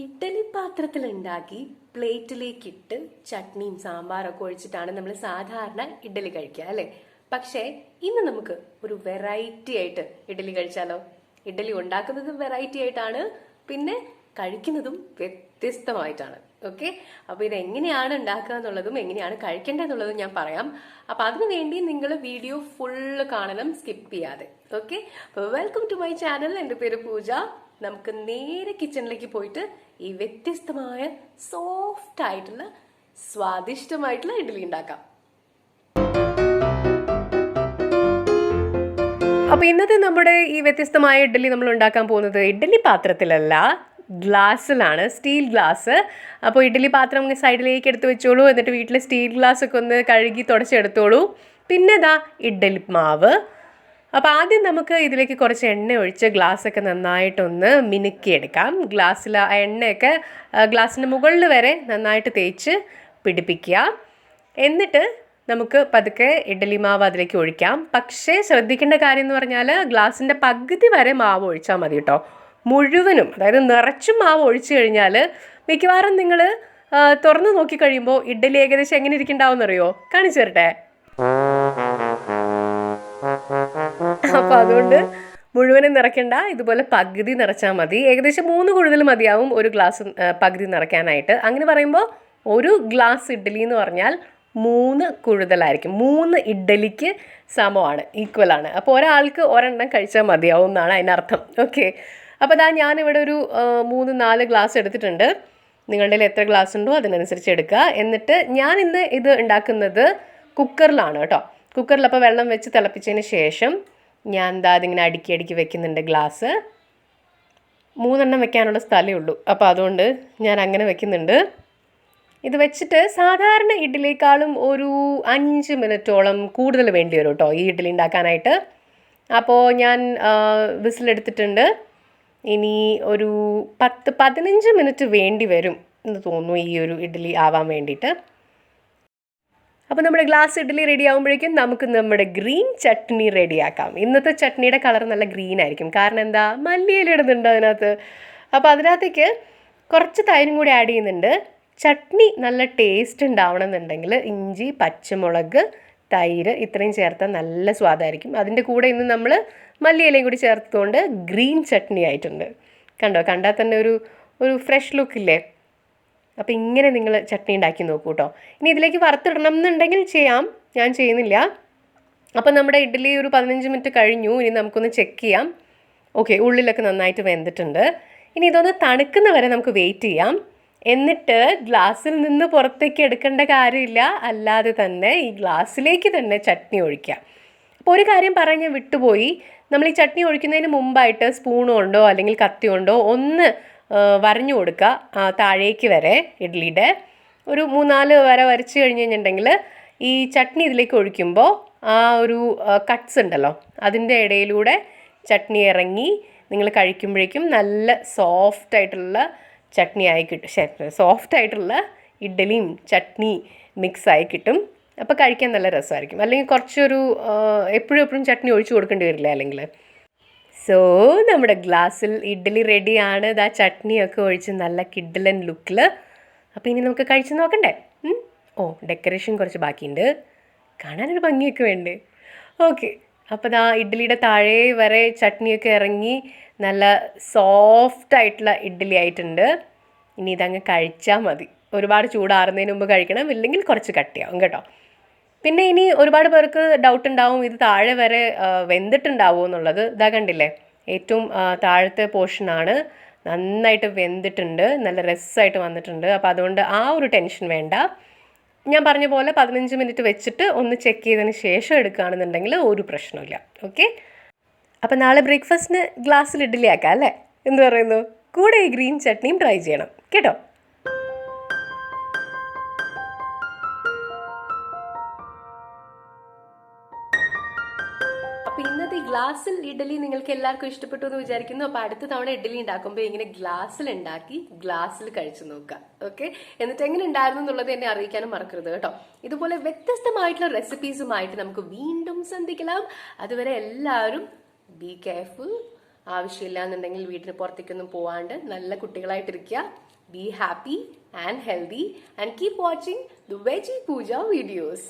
ഇഡ്ഡലി പാത്രത്തിലുണ്ടാക്കി പ്ലേറ്റിലേക്കിട്ട് ചട്നിയും സാമ്പാറൊക്കെ ഒഴിച്ചിട്ടാണ് നമ്മൾ സാധാരണ ഇഡ്ഡലി കഴിക്കുക അല്ലേ? പക്ഷേ ഇന്ന് നമുക്ക് ഒരു വെറൈറ്റി ആയിട്ട് ഇഡ്ഡലി കഴിച്ചാലോ? ഇഡ്ഡലി ഉണ്ടാക്കുന്നതും വെറൈറ്റി ആയിട്ടാണ്, പിന്നെ കഴിക്കുന്നതും വ്യത്യസ്തമായിട്ടാണ്. ഓക്കെ, അപ്പൊ ഇത് എങ്ങനെയാണ് ഉണ്ടാക്കുക എന്നുള്ളതും എങ്ങനെയാണ് കഴിക്കേണ്ടതെന്നുള്ളതും ഞാൻ പറയാം. അപ്പൊ അതിനു വേണ്ടി നിങ്ങൾ വീഡിയോ ഫുള്ള് കാണണം, സ്കിപ്പ് ചെയ്യാതെ. ഓക്കെ, അപ്പൊ വെൽക്കം ടു മൈ ചാനൽ. എൻ്റെ പേര് പൂജ. നമുക്ക് നേരെ കിച്ചണിലേക്ക് പോയിട്ട് ഈ വ്യത്യസ്തമായ സോഫ്റ്റ് ആയിട്ടുള്ള സ്വാദിഷ്ടമായിട്ടുള്ള ഇഡ്ഡലി ഉണ്ടാക്കാം. അപ്പൊ ഇന്നത്തെ നമ്മുടെ ഈ വ്യത്യസ്തമായ ഇഡ്ഡലി നമ്മൾ ഉണ്ടാക്കാൻ പോകുന്നത് ഇഡ്ഡലി പാത്രത്തിലല്ല, ഗ്ലാസ്സിലാണ്, സ്റ്റീൽ ഗ്ലാസ്. അപ്പോൾ ഇഡ്ഡലി പാത്രം സൈഡിലേക്ക് എടുത്ത് വെച്ചോളൂ. എന്നിട്ട് വീട്ടിൽ സ്റ്റീൽ ഗ്ലാസ് ഒക്കെ ഒന്ന് കഴുകി തുടച്ചെടുത്തോളൂ. പിന്നെ ഇതാ ഇഡ്ഡലി മാവ്. അപ്പോൾ ആദ്യം നമുക്ക് ഇതിലേക്ക് കുറച്ച് എണ്ണ ഒഴിച്ച് ഗ്ലാസ്സൊക്കെ നന്നായിട്ടൊന്ന് മിനുക്കിയെടുക്കാം. ഗ്ലാസ്സിൽ ആ എണ്ണയൊക്കെ ഗ്ലാസ്സിൻ്റെ മുകളിൽ വരെ നന്നായിട്ട് തേച്ച് പിടിപ്പിക്കുക. എന്നിട്ട് നമുക്ക് പതുക്കെ ഇഡ്ഡലി മാവ് അതിലേക്ക് ഒഴിക്കാം. പക്ഷേ ശ്രദ്ധിക്കേണ്ട കാര്യം എന്ന് പറഞ്ഞാൽ ഗ്ലാസിൻ്റെ പകുതി വരെ മാവ് ഒഴിച്ചാൽ മതി കേട്ടോ. മുഴുവനും, അതായത് നിറച്ചും മാവ് ഒഴിച്ചു കഴിഞ്ഞാൽ മിക്കവാറും നിങ്ങൾ തുറന്ന് നോക്കിക്കഴിയുമ്പോൾ ഇഡ്ഡലി ഏകദേശം എങ്ങനെ ഇരിക്കുന്നുണ്ടാവുമെന്നറിയോ? കാണിച്ചു തരട്ടെ. അപ്പോൾ അതുകൊണ്ട് മുഴുവനും നിറയ്ക്കണ്ട, ഇതുപോലെ പകുതി നിറച്ചാൽ മതി. ഏകദേശം 3 കൂടുതൽ മതിയാവും ഒരു ഗ്ലാസ് പകുതി നിറയ്ക്കാനായിട്ട്. അങ്ങനെ പറയുമ്പോൾ ഒരു ഗ്ലാസ് ഇഡ്ഡലി എന്ന് പറഞ്ഞാൽ 3 കൂടുതലായിരിക്കും. 3 ഇഡ്ഡലിക്ക് സമമാണ്, ഈക്വലാണ്. അപ്പോൾ ഒരാൾക്ക് ഒരെണ്ണം കഴിച്ചാൽ മതിയാവും എന്നാണ് അതിനർത്ഥം. ഓക്കെ, അപ്പോൾ അതാ ഞാനിവിടെ ഒരു 3-4 ഗ്ലാസ് എടുത്തിട്ടുണ്ട്. നിങ്ങളുടെ കയ്യിൽ എത്ര ഗ്ലാസ് ഉണ്ടോ അതിനനുസരിച്ച് എടുക്കുക. എന്നിട്ട് ഞാൻ ഇന്ന് ഇത് ഉണ്ടാക്കുന്നത് കുക്കറിലാണ് കേട്ടോ. കുക്കറിൽ അപ്പോൾ വെള്ളം വെച്ച് തിളപ്പിച്ചതിന് ശേഷം ഞാൻ എന്താ അതിങ്ങനെ അടുക്കി വെക്കുന്നുണ്ട്. ഗ്ലാസ് 3 എണ്ണം വെക്കാനുള്ള സ്ഥലമേ ഉള്ളൂ, അപ്പോൾ അതുകൊണ്ട് ഞാൻ അങ്ങനെ വെക്കുന്നുണ്ട്. ഇത് വെച്ചിട്ട് സാധാരണ ഇഡ്ഡലിയേക്കാളും ഒരു 5 മിനിറ്റോളം കൂടുതൽ വേണ്ടി വരും കേട്ടോ ഈ ഇഡ്ഡലി ഉണ്ടാക്കാനായിട്ട്. അപ്പോൾ ഞാൻ വിസിലെടുത്തിട്ടുണ്ട്. ഇനി ഒരു 10-15 മിനിറ്റ് വേണ്ടി വരും എന്ന് തോന്നുന്നു ഈ ഒരു ഇഡ്ഡലി ആവാൻ വേണ്ടിയിട്ട്. അപ്പോൾ നമ്മുടെ ഗ്ലാസ് ഇഡ്ഡലി റെഡി ആകുമ്പോഴേക്കും നമുക്ക് നമ്മുടെ ഗ്രീൻ ചട്നി റെഡിയാക്കാം. ഇന്നത്തെ ചട്നിയുടെ കളർ നല്ല ഗ്രീൻ ആയിരിക്കും. കാരണം എന്താ, മല്ലിയില ഇടുന്നുണ്ട് അതിനകത്ത്. അപ്പോൾ അതിനകത്തേക്ക് കുറച്ച് തൈരും കൂടി ആഡ് ചെയ്യുന്നുണ്ട്. ചട്നി നല്ല ടേസ്റ്റ് ഉണ്ടാവണം എന്നുണ്ടെങ്കിൽ ഇഞ്ചി, പച്ചമുളക്, തൈര് ഇത്രയും ചേർത്താൽ നല്ല സ്വാദായിരിക്കും. അതിൻ്റെ കൂടെ ഇന്ന് നമ്മൾ മല്ലിയിലയും കൂടി ചേർത്തുകൊണ്ട് ഗ്രീൻ ചട്നി ആയിട്ടുണ്ട്. കണ്ടോ, കണ്ടാൽ തന്നെ ഒരു ഫ്രഷ് ലുക്കില്ലേ? അപ്പോൾ ഇങ്ങനെ നിങ്ങൾ ചട്നി ഉണ്ടാക്കി നോക്കൂ കേട്ടോ. ഇനി ഇതിലേക്ക് വറുത്തിടണം എന്നുണ്ടെങ്കിൽ ചെയ്യാം, ഞാൻ ചെയ്യുന്നില്ല. അപ്പോൾ നമ്മുടെ ഇഡ്ഡലി ഒരു 15 മിനിറ്റ് കഴിഞ്ഞു. ഇനി നമുക്കൊന്ന് ചെക്ക് ചെയ്യാം. ഓക്കെ, ഉള്ളിലൊക്കെ നന്നായിട്ട് വെന്തിട്ടുണ്ട്. ഇനി ഇതൊന്ന് തണുക്കുന്ന വരെ നമുക്ക് വെയിറ്റ് ചെയ്യാം. എന്നിട്ട് ഗ്ലാസ്സിൽ നിന്ന് പുറത്തേക്ക് എടുക്കേണ്ട കാര്യമില്ല, അല്ലാതെ തന്നെ ഈ ഗ്ലാസ്സിലേക്ക് തന്നെ ചട്നി ഒഴിക്കാം. അപ്പോൾ ഒരു കാര്യം പറയാൻ ഞാൻ വിട്ടുപോയി. നമ്മൾ ഈ ചട്നി ഒഴിക്കുന്നതിന് മുമ്പായിട്ട് സ്പൂൺ കൊണ്ടോ അല്ലെങ്കിൽ കത്തി കൊണ്ടോ ഒന്ന് വരഞ്ഞു കൊടുക്കുക താഴേക്ക് വരെ. ഇഡ്ഡലിയുടെ ഒരു 3-4 വര വരച്ച് കഴിഞ്ഞ് കഴിഞ്ഞിട്ടുണ്ടെങ്കിൽ ഈ ചട്നി ഇതിലേക്ക് ഒഴിക്കുമ്പോൾ ആ ഒരു കട്ട്സ് ഉണ്ടല്ലോ, അതിൻ്റെ ഇടയിലൂടെ ചട്നി ഇറങ്ങി നിങ്ങൾ കഴിക്കുമ്പോഴേക്കും നല്ല സോഫ്റ്റായിട്ടുള്ള ചട്നി ആയി കിട്ടും. സോഫ്റ്റ് ആയിട്ടുള്ള ഇഡ്ഡലിയും ചട്നി മിക്സായി കിട്ടും. അപ്പോൾ കഴിക്കാൻ നല്ല രസമായിരിക്കും. അല്ലെങ്കിൽ കുറച്ചൊരു എപ്പോഴും ചട്നി ഒഴിച്ചു കൊടുക്കേണ്ടി വരില്ല അല്ലെങ്കിൽ. സോ നമ്മുടെ ഗ്ലാസ്സിൽ ഇഡ്ഡലി റെഡിയാണ്. ഇതാ ചട്നിയൊക്കെ ഒഴിച്ച് നല്ല കിഡ്ഡലൻ ലുക്കിൽ. അപ്പോൾ ഇനി നമുക്ക് കഴിച്ച് നോക്കണ്ടേ? ഡെക്കറേഷൻ കുറച്ച് ബാക്കിയുണ്ട്, കാണാനൊരു ഭംഗിയൊക്കെ വേണ്ടേ? ഓക്കെ, അപ്പോൾ ഇതാ ഇഡ്ഡലിയുടെ താഴെ വരെ ചട്നിയൊക്കെ ഇറങ്ങി നല്ല സോഫ്റ്റ് ആയിട്ടുള്ള ഇഡ്ഡലി ആയിട്ടുണ്ട്. ഇനി ഇതങ്ങ് കഴിച്ചാൽ മതി. ഒരുപാട് ചൂടാറുന്നതിന് മുമ്പ് കഴിക്കണം, ഇല്ലെങ്കിൽ കുറച്ച് കട്ടിയാവും കേട്ടോ. പിന്നെ ഇനി ഒരുപാട് പേർക്ക് ഡൗട്ട് ഉണ്ടാവും ഇത് താഴെ വരെ വെന്തിട്ടുണ്ടാവുമോ എന്നുള്ളത്. ഇതാ കണ്ടില്ലേ, ഏറ്റവും താഴത്തെ പോർഷനാണ് നന്നായിട്ട് വെന്തിട്ടുണ്ട്, നല്ല രസമായിട്ട് വന്നിട്ടുണ്ട്. അപ്പോൾ അതുകൊണ്ട് ആ ഒരു ടെൻഷൻ വേണ്ട. ഞാൻ പറഞ്ഞ പോലെ 15 മിനിറ്റ് വെച്ചിട്ട് ഒന്ന് ചെക്ക് ചെയ്തതിന് ശേഷം എടുക്കുകയാണെന്നുണ്ടെങ്കിൽ ഒരു പ്രശ്നമില്ല. ഓക്കെ, അപ്പം നാളെ ബ്രേക്ക്ഫാസ്റ്റിന് ഗ്ലാസ്സിൽ ഇഡ്ഡലി ആക്കാം അല്ലേ? എന്ത് പറയുന്നു? കൂടെ ഈ ഗ്രീൻ ചട്നിയും ട്രൈ ചെയ്യണം കേട്ടോ. അപ്പോൾ ഇന്നത്തെ ഗ്ലാസ്സിൽ ഇഡ്ഡലി നിങ്ങൾക്ക് എല്ലാവർക്കും ഇഷ്ടപ്പെട്ടു എന്ന് വിചാരിക്കുന്നു. അപ്പോൾ അടുത്ത തവണ ഇഡ്ഡലി ഉണ്ടാക്കുമ്പോൾ ഇങ്ങനെ ഗ്ലാസ്സിൽ ഉണ്ടാക്കി ഗ്ലാസ്സിൽ കഴിച്ചു നോക്കുക. ഓക്കെ, എന്നിട്ട് എങ്ങനെ ഉണ്ടായിരുന്നു എന്നുള്ളത് എന്നെ അറിയിക്കാനും മറക്കരുത് കേട്ടോ. ഇതുപോലെ വ്യത്യസ്തമായിട്ടുള്ള റെസിപ്പീസുമായിട്ട് നമുക്ക് വീണ്ടും സന്ധിக்கலாம். അതുവരെ എല്ലാവരും ബി കെയർഫുൾ, ആവശ്യമില്ല എന്നുണ്ടെങ്കിൽ വീട്ടിന് പുറത്തേക്കൊന്നും പോവാണ്ട് നല്ല കുട്ടികളായിട്ടിരിക്കുക. Be happy and healthy and keep watching the veggie Pooja videos.